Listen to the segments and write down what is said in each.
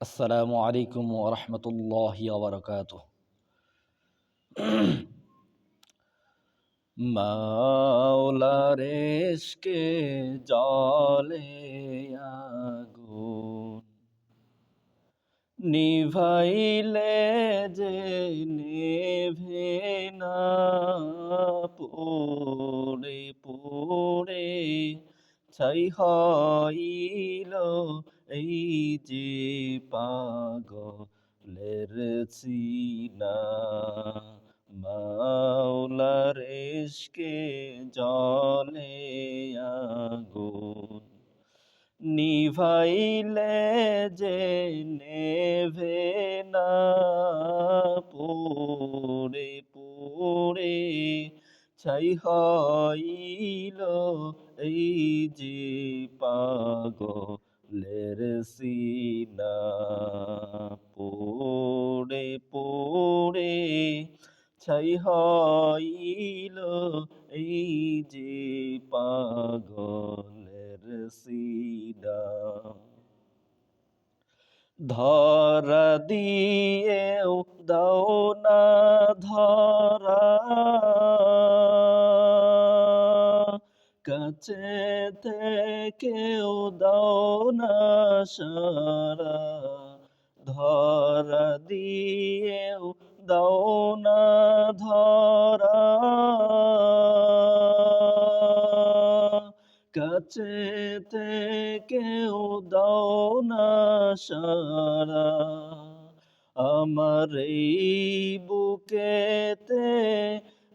আসসালামু আলাইকুম ওয়া রাহমাতুল্লাহি ওয়া বারাকাতুহু। মাওলার ইশকে জ্বলে আগুন, নিভাইলে যে নেভে না, পুড়ে পুড়ে ছাই হইল এই যে পাগলের সিনা। মাওলার ইশকে জ্বলে আগুন, নিভাইলে যে নেভে না, পুড়ে পুড়ে ছাই হইল এই যে পাগলের সিনা। পুড়ে পুড়ে ছাই হইল এই যে পাগলের সিনা। ধরা দিয়েও দাও না ধরা, কাছে থেকেও দাও না সারা। ধরা দিয়েও দাও না ধরা, কাছে থেকেও দাও না সারা। আমার এই বুকেতে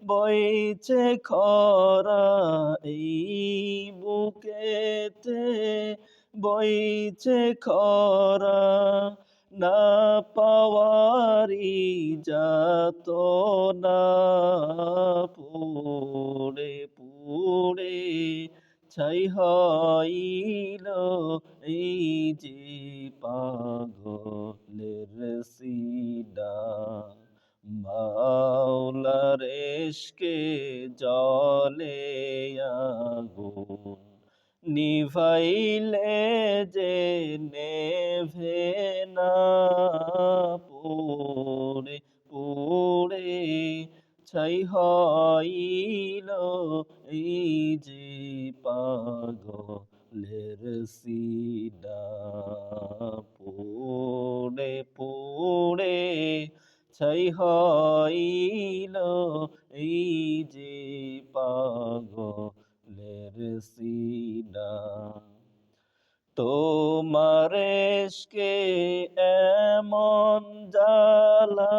বইছে খরা, এই বুকেতে বইছে খরা। না পাওয়ারি যাত না, পুড়ে পুড়ে ছাই হইল এই যে পাগলের সিনা। মাওলার ইশকে জ্বলে আগুন, নিভাইলে যে নেভে না, পুড়ে পুড়ে ছাই হইল এই যে পাগলের সিনা। পুড়ে পুড়ে ছাই হইল এই যে পাগলের সিনা। তোমার ইশকে এমন জ্বালা,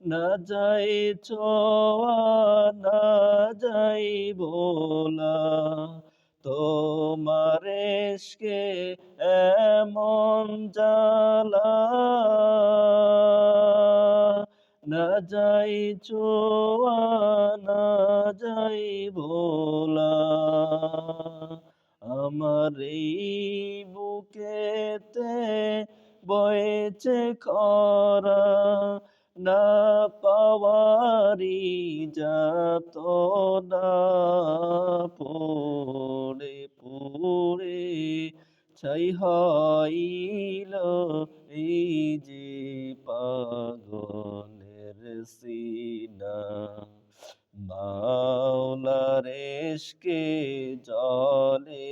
না যাই ছোঁয়া না যাই বলা। তোমার ইশকে এমন জ্বালা, না যাই ছোঁয়া না যাই বলা। আমার এই বুকেতে বয়েছে খরা, না পাওয়ারি যাত না, পুড়ে পুড়ে ছাই হইল এই যে পাগলের সিনা। মাওলার ইশকে জ্বলে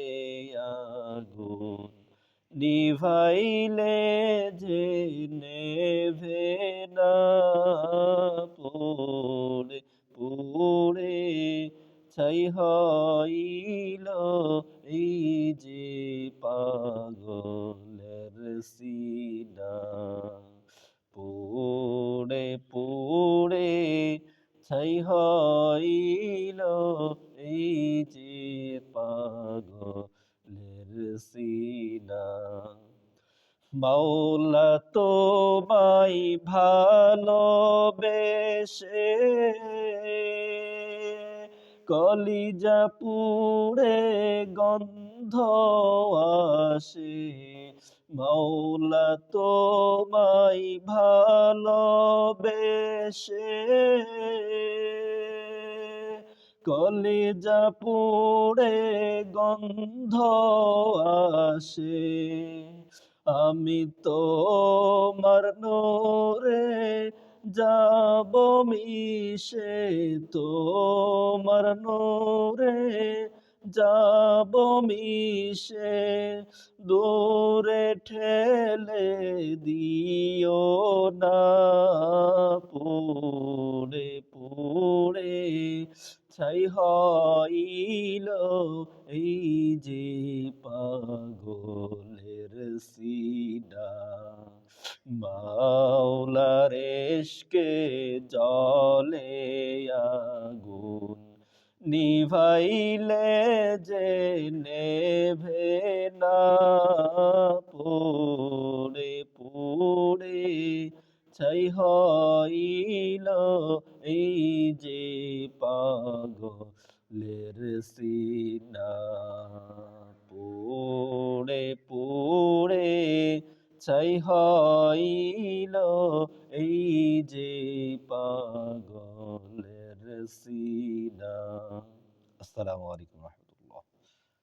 আগুন, নিভাইলে যে নেভে না, পুড়ে পুড়ে ছাই হইল এই যে পাগলের সিনা। পুড়ে পুড়ে ছাই হইল এই যে পাগলের সিনা। মাওলা তোমায় ভালোবেসে কলিজা পুড়ে গন্ধ আসে। মাওলা তোমায় ভালোবেসে কলিজা পুড়ে গন্ধ আসে, আমি তোমার নূরে যাব মিশে, তোমার নূরে যাব মিশে, দূরে ঠেলে দিও না, পুড়ে পুড়ে ছাই হইল এই যে পাগলের সিনা। মাওলার ইশকে জ্বলে আগুন, নিভাইলে যে নেভে না, পুড়ে পুড়ে ছাই হইল এই যে পাগলের সিনা। পুড়ে পুড়ে ছাই হইল এই যে পাগলের সিনা। আসসালামু আলাইকুম।